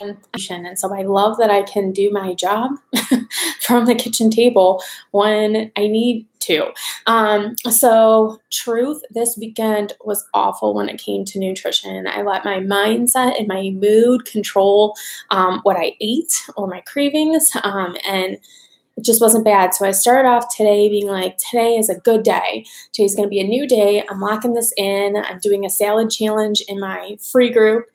And so I love that I can do my job from the kitchen table when I need to. So truth, this weekend was awful when it came to nutrition. I let my mindset and my mood control what I ate or my cravings, and it just wasn't bad. So I started off today being like, today is a good day. Today's going to be a new day. I'm locking this in. I'm doing a salad challenge in my free group.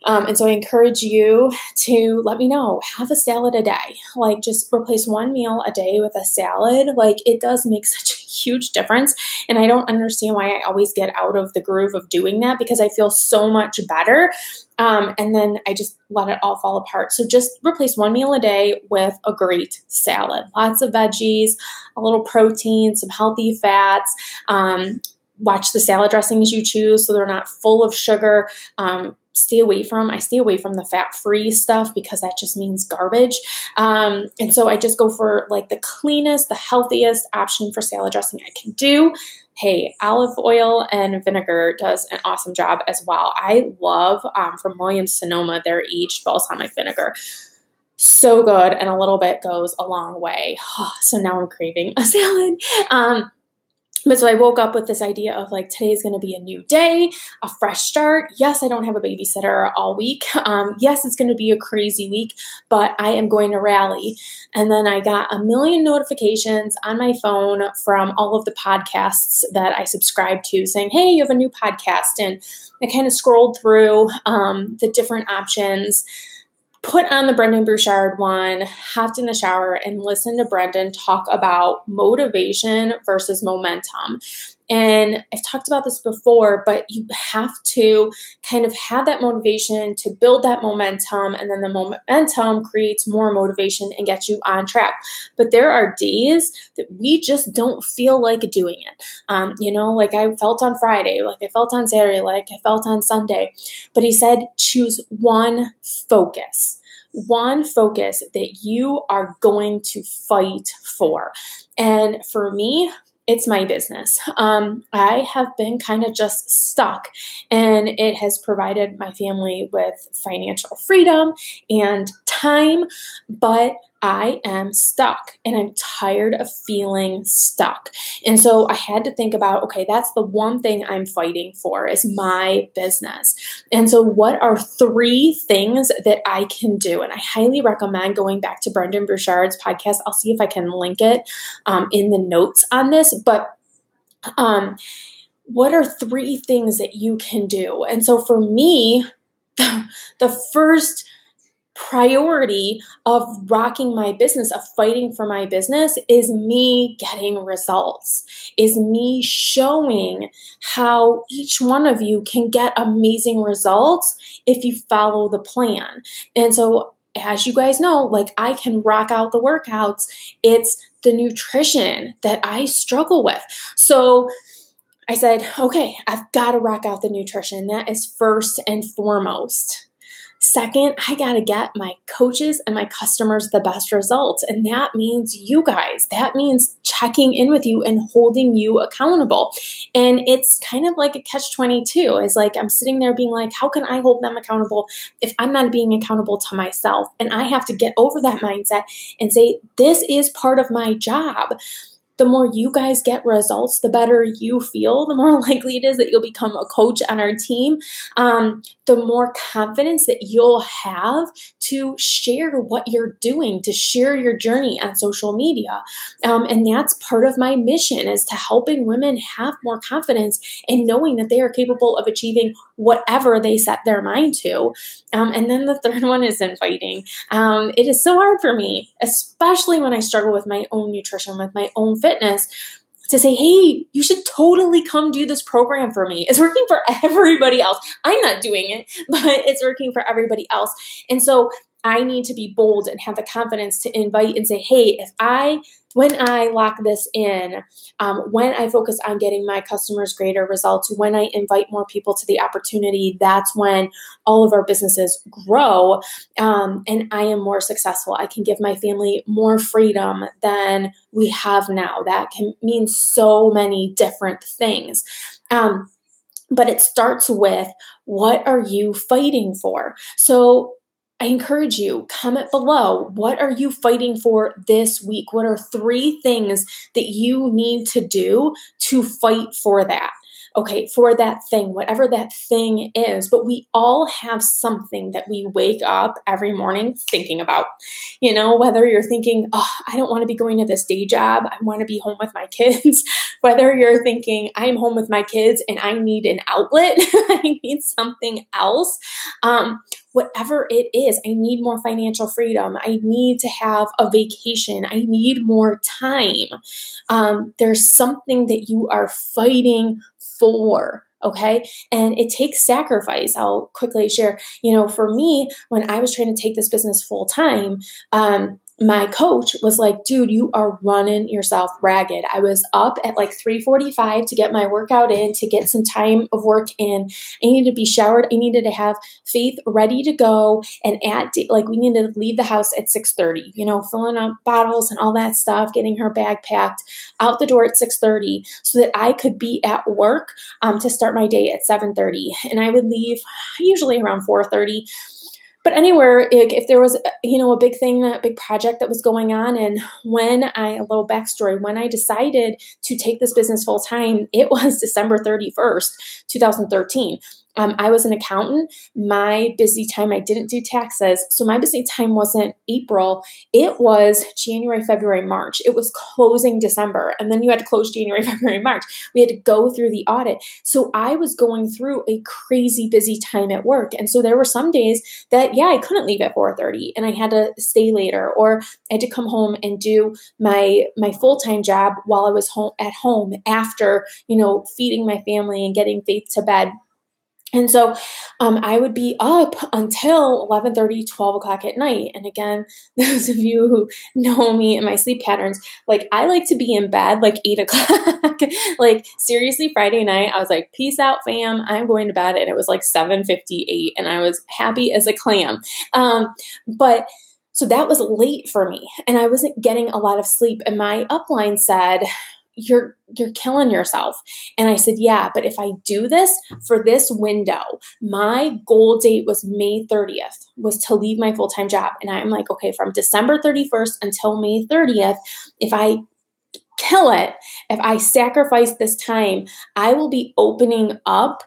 And so I encourage you to let me know, have a salad a day. Like, just replace one meal a day with a salad. Like, it does make such a huge difference. And I don't understand why I always get out of the groove of doing that, because I feel so much better. And then I just let it all fall apart. So just replace one meal a day with a great salad. Lots of veggies, a little protein, some healthy fats. Watch the salad dressings you choose so they're not full of sugar. I stay away from the fat-free stuff, because that just means garbage. And so I just go for like the cleanest, the healthiest option for salad dressing I can do. Hey, olive oil and vinegar does an awesome job as well. I love from Williams-Sonoma their aged balsamic vinegar. So good, and a little bit goes a long way. So now I'm craving a salad. But so I woke up with this idea of like, today's going to be a new day, a fresh start. Yes, I don't have a babysitter all week. Yes, it's going to be a crazy week, but I am going to rally. And then I got a million notifications on my phone from all of the podcasts that I subscribe to saying, hey, you have a new podcast. And I kind of scrolled through the different options, put on the Brendan Burchard one, hopped in the shower, and listened to Brendan talk about motivation versus momentum. And I've talked about this before, but you have to kind of have that motivation to build that momentum, and then the momentum creates more motivation and gets you on track. But there are days that we just don't feel like doing it. Like I felt on Friday, like I felt on Saturday, like I felt on Sunday. But he said, choose one focus that you are going to fight for. And for me, it's my business. I have been kind of just stuck, and it has provided my family with financial freedom and time, but I am stuck, and I'm tired of feeling stuck. And so I had to think about, okay, that's the one thing I'm fighting for, is my business. And so what are 3 things that I can do? And I highly recommend going back to Brendan Burchard's podcast. I'll see if I can link it in the notes on this. But what are 3 things that you can do? And so for me, the first priority of rocking my business, of fighting for my business, is me getting results, is me showing how each one of you can get amazing results if you follow the plan. And so, as you guys know, like, I can rock out the workouts. It's the nutrition that I struggle with. So I said, okay, I've got to rock out the nutrition. That is first and foremost. Second, I got to get my coaches and my customers the best results. And that means you guys. That means checking in with you and holding you accountable. And it's kind of like a catch-22. It's like I'm sitting there being like, how can I hold them accountable if I'm not being accountable to myself? And I have to get over that mindset and say, this is part of my job. The more you guys get results, the better you feel, the more likely it is that you'll become a coach on our team, the more confidence that you'll have to share what you're doing, to share your journey on social media. And that's part of my mission, is to helping women have more confidence in knowing that they are capable of achieving whatever they set their mind to. And then the third one is inviting. It is so hard for me, especially when I struggle with my own nutrition, with my own fitness, to say, hey, you should totally come do this program for me. It's working for everybody else. I'm not doing it, but it's working for everybody else. And so I need to be bold and have the confidence to invite and say, hey, when I lock this in, when I focus on getting my customers greater results, when I invite more people to the opportunity, that's when all of our businesses grow, and I am more successful. I can give my family more freedom than we have now. That can mean so many different things. But it starts with, what are you fighting for? So I encourage you, comment below. What are you fighting for this week? What are 3 things that you need to do to fight for that? Okay, for that thing, whatever that thing is. But we all have something that we wake up every morning thinking about. Whether you're thinking, oh, I don't want to be going to this day job, I want to be home with my kids. Whether you're thinking, I'm home with my kids and I need an outlet, I need something else. Whatever it is, I need more financial freedom. I need to have a vacation. I need more time. There's something that you are fighting for. Okay. And it takes sacrifice. I'll quickly share, for me, when I was trying to take this business full time, my coach was like, dude, you are running yourself ragged. I was up at like 3:45 to get my workout in, to get some time of work in. I needed to be showered. I needed to have Faith ready to go. And we needed to leave the house at 6:30, filling up bottles and all that stuff, getting her bag packed out the door at 6:30 so that I could be at work to start my day at 7:30. And I would leave usually around 4:30. But anywhere, if there was, a big thing, a big project that was going on, and a little backstory, when I decided to take this business full time, it was December 31st, 2013. I was an accountant. My busy time, I didn't do taxes. So my busy time wasn't April. It was January, February, March. It was closing December. And then you had to close January, February, March. We had to go through the audit. So I was going through a crazy busy time at work. And so there were some days that, I couldn't leave at 4:30 and I had to stay later, or I had to come home and do my full-time job while I was at home after, feeding my family and getting Faith to bed. And so I would be up until 11:30, 12 o'clock at night. And again, those of you who know me and my sleep patterns, like I like to be in bed like 8 o'clock. Like seriously, Friday night, I was like, peace out, fam. I'm going to bed. And it was like 7:58 and I was happy as a clam. So that was late for me and I wasn't getting a lot of sleep. And my upline said, you're killing yourself. And I said, yeah, but if I do this for this window, my goal date was May 30th, was to leave my full-time job. And I'm like, okay, from December 31st until May 30th, if I kill it, if I sacrifice this time, I will be opening up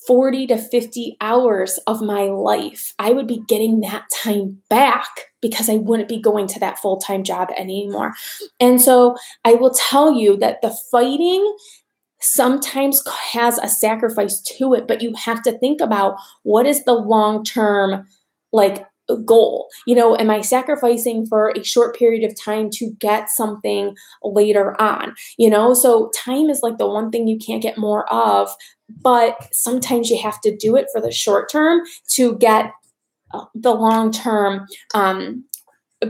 40 to 50 hours of my life. I would be getting that time back because I wouldn't be going to that full-time job anymore. And so I will tell you that the fighting sometimes has a sacrifice to it, but you have to think about what is the long-term goal. Am I sacrificing for a short period of time to get something later on? So time is like the one thing you can't get more of, but sometimes you have to do it for the short term to get the long-term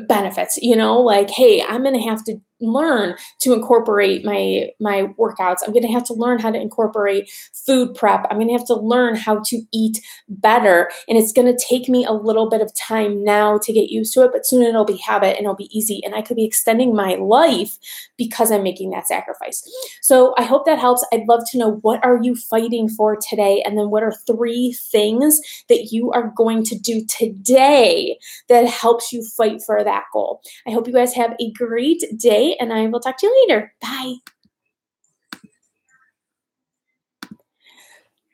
benefits, hey, I'm going to have to learn to incorporate my workouts. I'm going to have to learn how to incorporate food prep. I'm going to have to learn how to eat better. And it's going to take me a little bit of time now to get used to it, but soon it'll be habit and it'll be easy. And I could be extending my life because I'm making that sacrifice. So I hope that helps. I'd love to know, what are you fighting for today? And then what are 3 things that you are going to do today that helps you fight for that goal? I hope you guys have a great day and I will talk to you later. Bye.